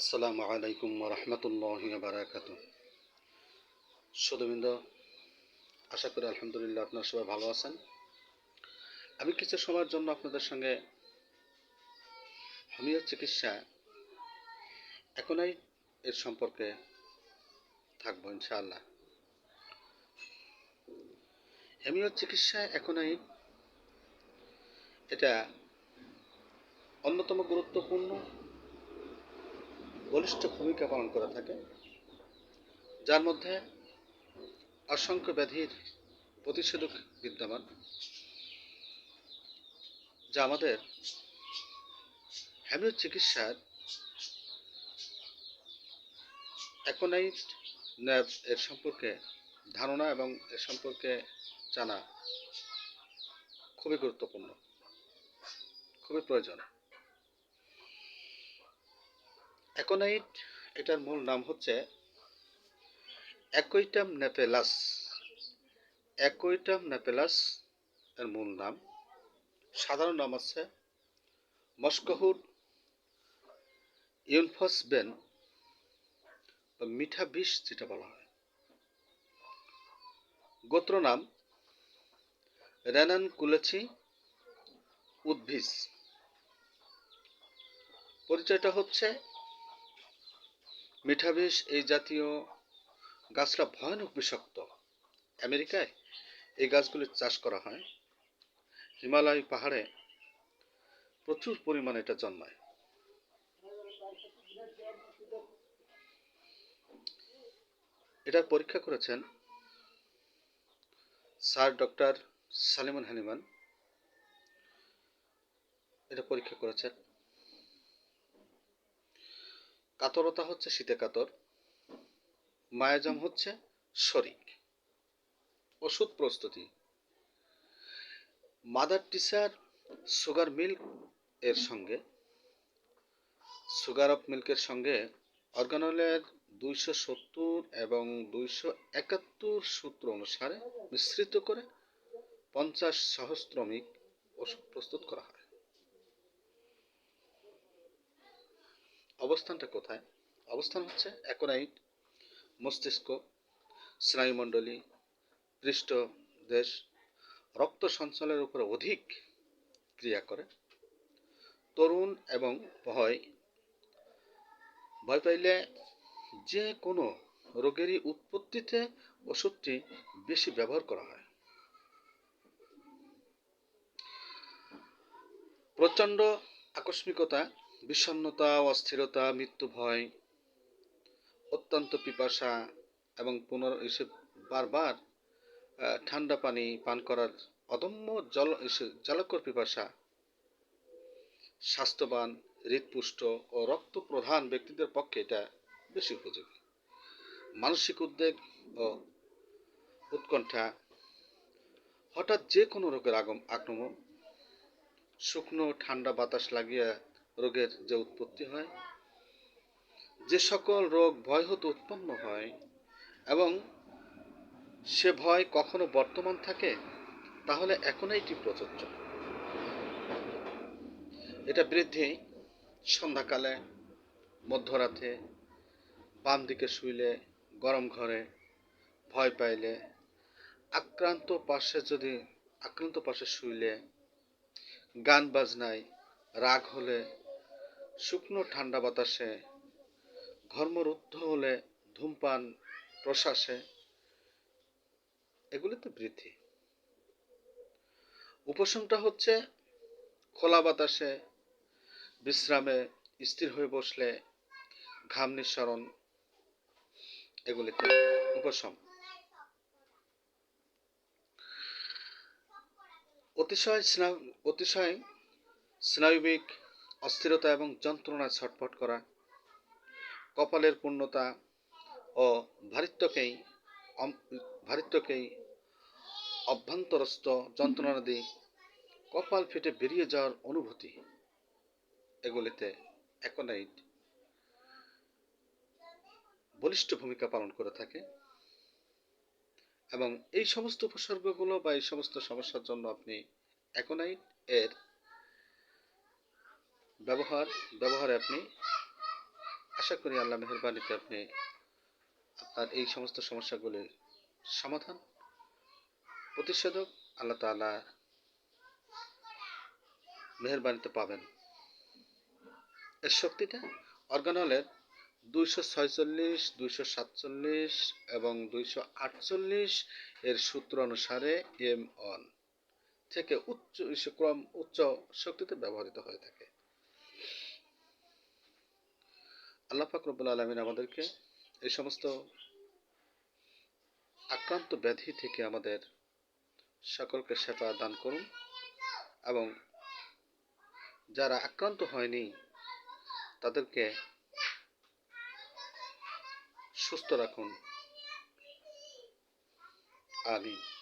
আসসালামু আলাইকুম ওয়া রাহমাতুল্লাহি ওয়া বারাকাতুহু। সুধীবৃন্দ, আশা করি আলহামদুলিল্লাহ আপনারা সবাই ভালো আছেন। আমি কিছু সময়ের জন্য আপনাদের সঙ্গে হোমিও চিকিৎসা অ্যাকোনাইট এর সম্পর্কে থাকবো ইনশাআল্লাহ। হোমিও চিকিৎসা অ্যাকোনাইট এটা অন্যতম গুরুত্বপূর্ণ বলিষ্ঠ ভূমিকা পালন করে থাকে, যার মধ্যে অসংখ্য ব্যাধির প্রতিষেধক বিদ্যমান, যা আমাদের হোমিও চিকিৎসার অ্যাকোনাইট ন্যাব এর সম্পর্কে ধারণা এবং এর সম্পর্কে জানা খুবই গুরুত্বপূর্ণ, খুবই প্রয়োজন। অ্যাকোনাইট এটার মূল নাম হচ্ছে অ্যাকুইটাম নেপেলাস। অ্যাকুইটাম নেপেলাস এর মূল নাম, সাধারণ নাম আছে মস্কোহুড ইউনফসবেন বা মিঠা বিষ যেটা বলা হয়। গোত্র নাম রেনানকুলেছি উদ্ভিস। পরিচয়টা হচ্ছে মিঠা বিষ এই জাতীয় গাছটা ভয়ানক বিষাক্ত। আমেরিকায় এই গাছগুলি চাষ করা হয়, হিমালয় পাহাড়ে প্রচুর পরিমাণে এটা জন্মায়। এটার পরীক্ষা করেছেন স্যার ডক্টর সালিমান হানিমান। এটা পরীক্ষা করেছেন। কাতরতা হচ্ছে শীতে কাতর, মায়াজাম হচ্ছে শরিক। ওষুধ প্রস্তুতি: মাদার টিচার সুগার মিল্ক এর সঙ্গে, সুগার অফ মিল্কের সঙ্গে অর্গানলের 270 এবং 271 সূত্র অনুসারে মিশ্রিত করে 50 সহস্রমিক ওষুধ প্রস্তুত করা হয়। অবস্থানটা কোথায়? অবস্থান হচ্ছে অ্যাকোনাইট মস্তিষ্ক, স্নায়ুমণ্ডলী, পৃষ্ঠদেশ, রক্ত সঞ্চালনের উপর অধিক ক্রিয়া করে। তরুণ এবং ভয় পাইলে যে কোনো রোগেরই উৎপত্তিতে ওষুধটি বেশি ব্যবহার করা হয়। প্রচণ্ড আকস্মিকতা, বিষণ্ণতা, অস্থিরতা, মৃত্যু ভয়, অত্যন্ত পিপাসা এবং বারবার ঠান্ডা পানি পান করার অদম্য জলকর পিপাসা, স্বাস্থ্যবান, হৃদপুষ্ট ও রক্ত প্রধান ব্যক্তিদের পক্ষে এটা বেশি উপযোগী। মানসিক উদ্বেগ ও উৎকণ্ঠা, হঠাৎ যে কোনো রোগের আক্রমণ, শুকনো ঠান্ডা বাতাস লাগিয়ে রোগের যে উৎপত্তি হয়, যে সকল রোগ ভয় হতে উৎপন্ন হয় এবং সে ভয় কখনো বর্তমান থাকে, তাহলে অ্যাকোনাইটই প্রযোজ্য। এটা বৃদ্ধি সন্ধ্যাকালে, মধ্যরাতে, বাম দিকে শুইলে, গরম ঘরে, ভয় পাইলে, আক্রান্ত পাশে শুইলে, গান বাজনায়, রাগ হলে, শুকনো ঠান্ডা বাতাসে, ঘর্মরুদ্ধ হলে, ধূমপান, প্রশ্বাসে, এগুলিতে বৃদ্ধি। উপশমটা হচ্ছে খোলা বাতাসে, বিশ্রামে, স্থির হয়ে বসলে, ঘাম নিঃসরণ, এগুলিতে উপশম। অতিশয় স্নায়বিক অস্থিরতা এবং যন্ত্রণায় ছটফট করা, কপালের পূর্ণতা ও ভারিত্বকেই অভ্যন্তরস্থ যন্ত্রণাদি, কপাল ফেটে বেরিয়ে যাওয়ার অনুভূতি, এগুলিতে অ্যাকোনাইট বলিষ্ঠ ভূমিকা পালন করে থাকে। এবং এই সমস্ত উপসর্গগুলো বা এই সমস্ত সমস্যার জন্য আপনি অ্যাকোনাইট এর ব্যবহারে আপনি আশা করি আল্লাহ মেহেরবানিতে আপনি আপনার এই সমস্ত সমস্যাগুলির সমাধান, প্রতিষেধক আল্লাহ তাআলা মেহেরবানিতে পাবেন। এর শক্তিটা অর্গানলের 246, 247 এবং 248 এর সূত্র অনুসারে M1 থেকে উচ্চ শক্তিতে ব্যবহৃত হয়ে থাকে। আল্লাহ পাক রব্বুল আলামিন আমাদেরকে এই সমস্ত আক্রান্ত ব্যাধি থেকে আমাদের সকলকে শেফা দান করুন এবং যারা আক্রান্ত হয়নি তাদেরকে সুস্থ রাখুন। আমিন।